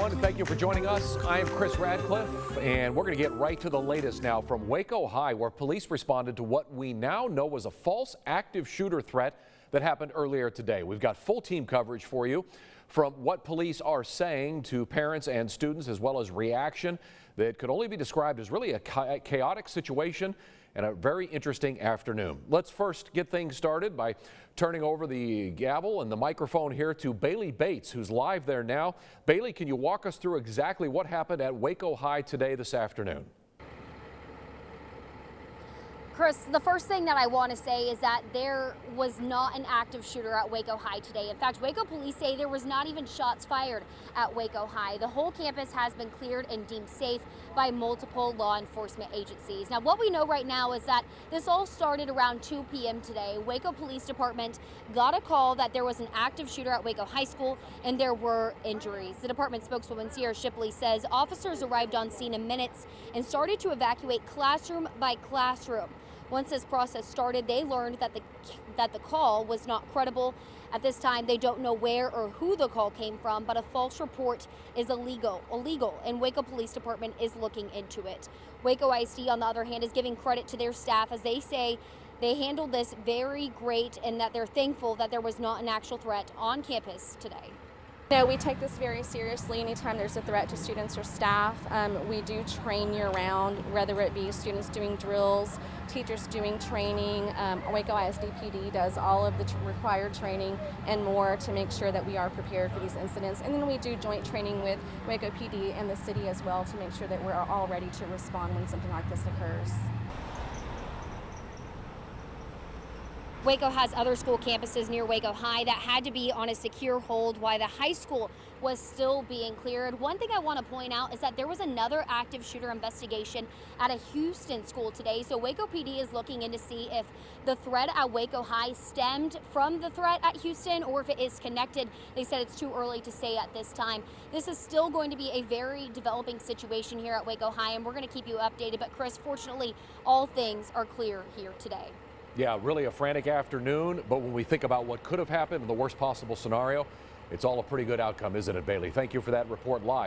everyone. Thank you for joining us. I am Chris Radcliffe, and we're going to get right to the latest now from Waco High, where police responded to what we now know was a false active shooter threat that happened earlier today. We've got full team coverage for you, from what police are saying to parents and students, as well as reaction that could only be described as really a chaotic situation and a very interesting afternoon. Let's first get things started by turning over the gavel and the microphone here to Bailey Bates, who's live there now. Bailey, can you walk us through exactly what happened at Waco High today this afternoon? Chris, the first thing that I want to say is that there was not an active shooter at Waco High today. In fact, Waco police say there was not even shots fired at Waco High. The whole campus has been cleared and deemed safe by multiple law enforcement agencies. Now, what we know right now is that this all started around 2 p.m. today. Waco Police Department got a call that there was an active shooter at Waco High School and there were injuries. The department spokeswoman, Sierra Shipley, says officers arrived on scene in minutes and started to evacuate classroom by classroom. Once this process started, they learned that the call was not credible. At this time, they don't know where or who the call came from, but a false report is illegal, and Waco Police Department is looking into it. Waco ISD, on the other hand, is giving credit to their staff as they say they handled this very great and that they're thankful that there was not an actual threat on campus today. No, we take this very seriously. Anytime there's a threat to students or staff, we do train year-round, whether it be students doing drills, teachers doing training. Waco ISD PD does all of the required training and more to make sure that we are prepared for these incidents. And then we do joint training with Waco PD and the city as well to make sure that we're all ready to respond when something like this occurs. Waco has other school campuses near Waco High that had to be on a secure hold while the high school was still being cleared. One thing I want to point out is that there was another active shooter investigation at a Houston school today. So Waco PD is looking in to see if the threat at Waco High stemmed from the threat at Houston or if it is connected. They said it's too early to say at this time. This is still going to be a very developing situation here at Waco High, and we're going to keep you updated. But Chris, fortunately, all things are clear here today. Yeah, really a frantic afternoon, but when we think about what could have happened in the worst possible scenario, it's all a pretty good outcome, isn't it, Bailey? Thank you for that report live.